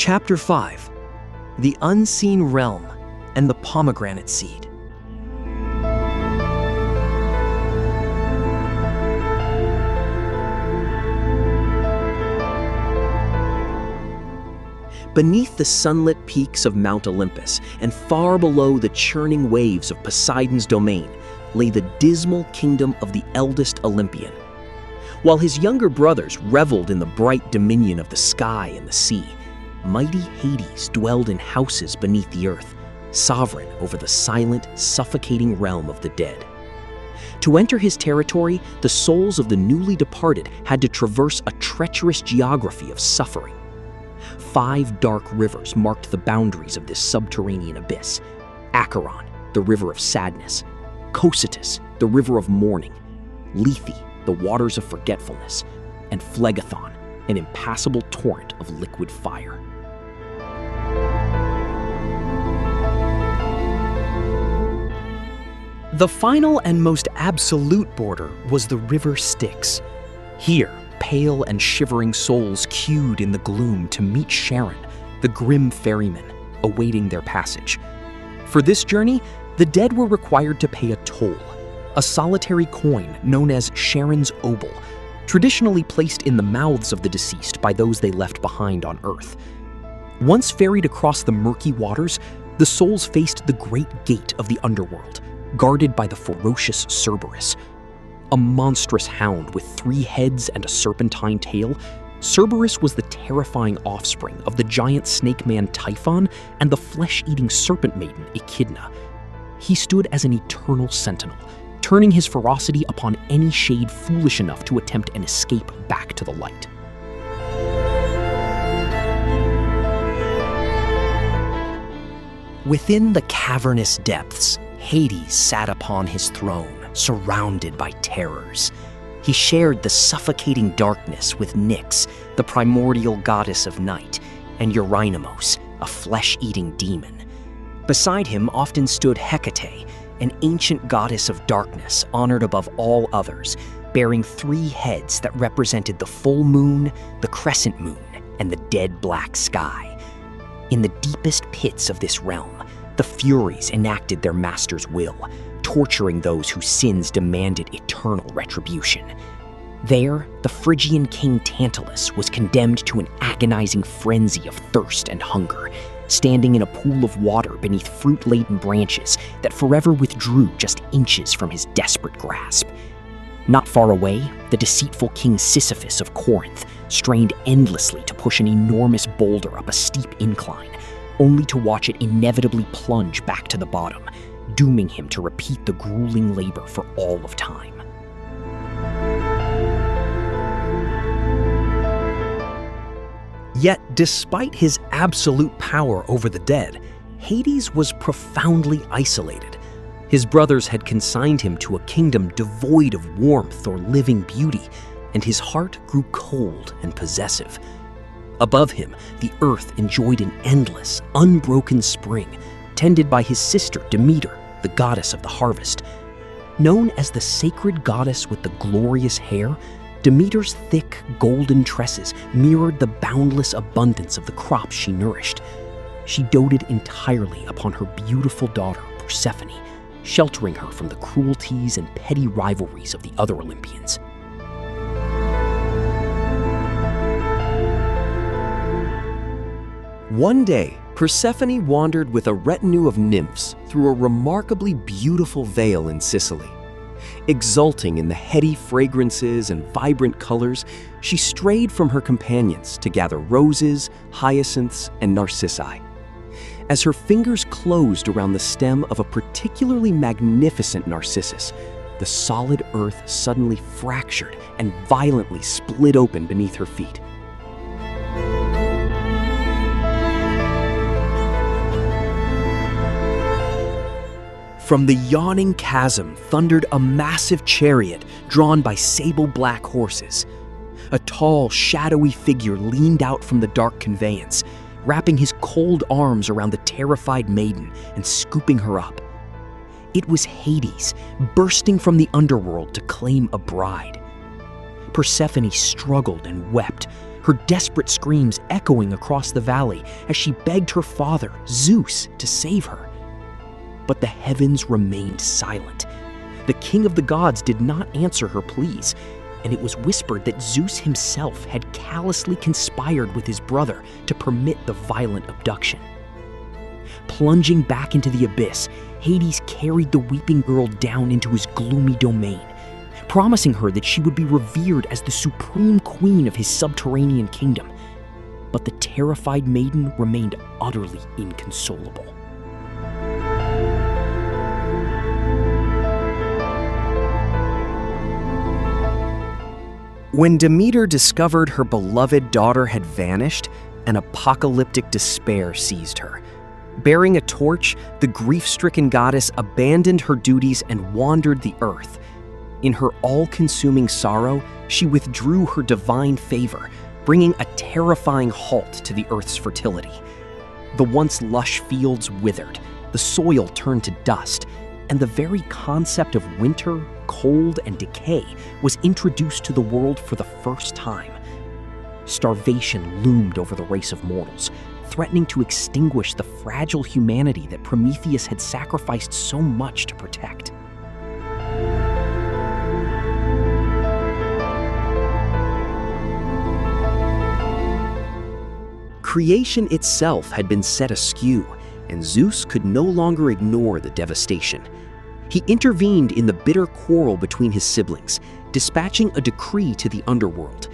Chapter 5: The Unseen Realm and the Pomegranate Seed. Beneath the sunlit peaks of Mount Olympus and far below the churning waves of Poseidon's domain lay the dismal kingdom of the Eldest Olympian. While his younger brothers reveled in the bright dominion of the sky and the sea, mighty Hades dwelled in houses beneath the earth, sovereign over the silent, suffocating realm of the dead. To enter his territory, the souls of the newly departed had to traverse a treacherous geography of suffering. 5 dark rivers marked the boundaries of this subterranean abyss: Acheron, the river of sadness; Cocytus, the river of mourning; Lethe, the waters of forgetfulness; and Phlegethon, an impassable torrent of liquid fire. The final and most absolute border was the river Styx. Here, pale and shivering souls queued in the gloom to meet Charon, the grim ferryman, awaiting their passage. For this journey, the dead were required to pay a toll, a solitary coin known as Charon's obol, traditionally placed in the mouths of the deceased by those they left behind on Earth. Once ferried across the murky waters, the souls faced the great gate of the underworld, guarded by the ferocious Cerberus. A monstrous hound with 3 heads and a serpentine tail, Cerberus was the terrifying offspring of the giant snake man Typhon and the flesh-eating serpent maiden Echidna. He stood as an eternal sentinel, turning his ferocity upon any shade foolish enough to attempt an escape back to the light. Within the cavernous depths, Hades sat upon his throne, surrounded by terrors. He shared the suffocating darkness with Nyx, the primordial goddess of night, and Eurynamos, a flesh-eating demon. Beside him often stood Hecate, an ancient goddess of darkness honored above all others, bearing 3 heads that represented the full moon, the crescent moon, and the dead black sky. In the deepest pits of this realm, the Furies enacted their master's will, torturing those whose sins demanded eternal retribution. There, the Phrygian king Tantalus was condemned to an agonizing frenzy of thirst and hunger, standing in a pool of water beneath fruit-laden branches that forever withdrew just inches from his desperate grasp. Not far away, the deceitful king Sisyphus of Corinth strained endlessly to push an enormous boulder up a steep incline, only to watch it inevitably plunge back to the bottom, dooming him to repeat the grueling labor for all of time. Yet, despite his absolute power over the dead, Hades was profoundly isolated. His brothers had consigned him to a kingdom devoid of warmth or living beauty, and his heart grew cold and possessive. Above him, the earth enjoyed an endless, unbroken spring, tended by his sister Demeter, the goddess of the harvest. Known as the sacred goddess with the glorious hair, Demeter's thick, golden tresses mirrored the boundless abundance of the crops she nourished. She doted entirely upon her beautiful daughter, Persephone, sheltering her from the cruelties and petty rivalries of the other Olympians. One day, Persephone wandered with a retinue of nymphs through a remarkably beautiful vale in Sicily. Exulting in the heady fragrances and vibrant colors, she strayed from her companions to gather roses, hyacinths, and narcissi. As her fingers closed around the stem of a particularly magnificent narcissus, the solid earth suddenly fractured and violently split open beneath her feet. From the yawning chasm thundered a massive chariot drawn by sable-black horses. A tall, shadowy figure leaned out from the dark conveyance, wrapping his cold arms around the terrified maiden and scooping her up. It was Hades, bursting from the underworld to claim a bride. Persephone struggled and wept, her desperate screams echoing across the valley as she begged her father, Zeus, to save her. But the heavens remained silent. The king of the gods did not answer her pleas, and it was whispered that Zeus himself had callously conspired with his brother to permit the violent abduction. Plunging back into the abyss, Hades carried the weeping girl down into his gloomy domain, promising her that she would be revered as the supreme queen of his subterranean kingdom. But the terrified maiden remained utterly inconsolable. When Demeter discovered her beloved daughter had vanished, an apocalyptic despair seized her. Bearing a torch, the grief-stricken goddess abandoned her duties and wandered the earth. In her all-consuming sorrow, she withdrew her divine favor, bringing a terrifying halt to the earth's fertility. The once lush fields withered, the soil turned to dust, and the very concept of winter, cold, and decay was introduced to the world for the first time. Starvation loomed over the race of mortals, threatening to extinguish the fragile humanity that Prometheus had sacrificed so much to protect. Creation itself had been set askew, and Zeus could no longer ignore the devastation. He intervened in the bitter quarrel between his siblings, dispatching a decree to the underworld.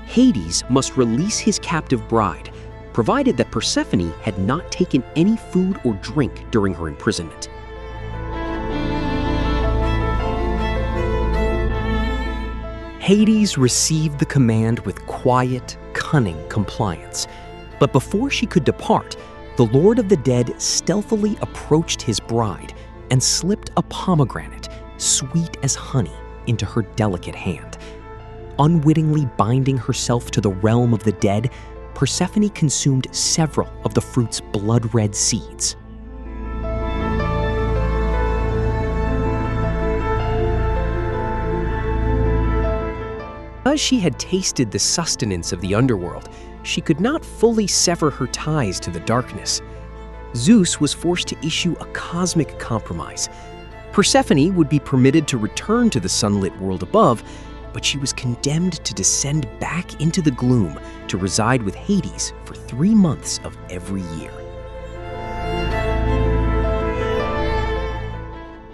Hades must release his captive bride, provided that Persephone had not taken any food or drink during her imprisonment. Hades received the command with quiet, cunning compliance. But before she could depart, the Lord of the Dead stealthily approached his bride and slipped a pomegranate, sweet as honey, into her delicate hand. Unwittingly binding herself to the realm of the dead, Persephone consumed several of the fruit's blood-red seeds. Because she had tasted the sustenance of the underworld, she could not fully sever her ties to the darkness. Zeus was forced to issue a cosmic compromise. Persephone would be permitted to return to the sunlit world above, but she was condemned to descend back into the gloom to reside with Hades for 3 months of every year.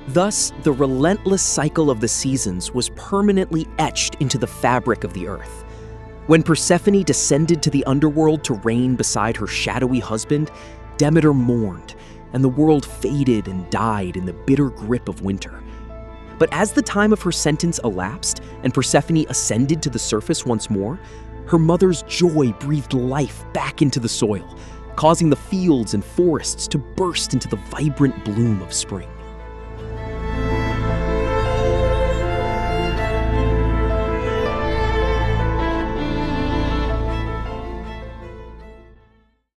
Thus, the relentless cycle of the seasons was permanently etched into the fabric of the earth. When Persephone descended to the underworld to reign beside her shadowy husband, Demeter mourned, and the world faded and died in the bitter grip of winter. But as the time of her sentence elapsed and Persephone ascended to the surface once more, her mother's joy breathed life back into the soil, causing the fields and forests to burst into the vibrant bloom of spring.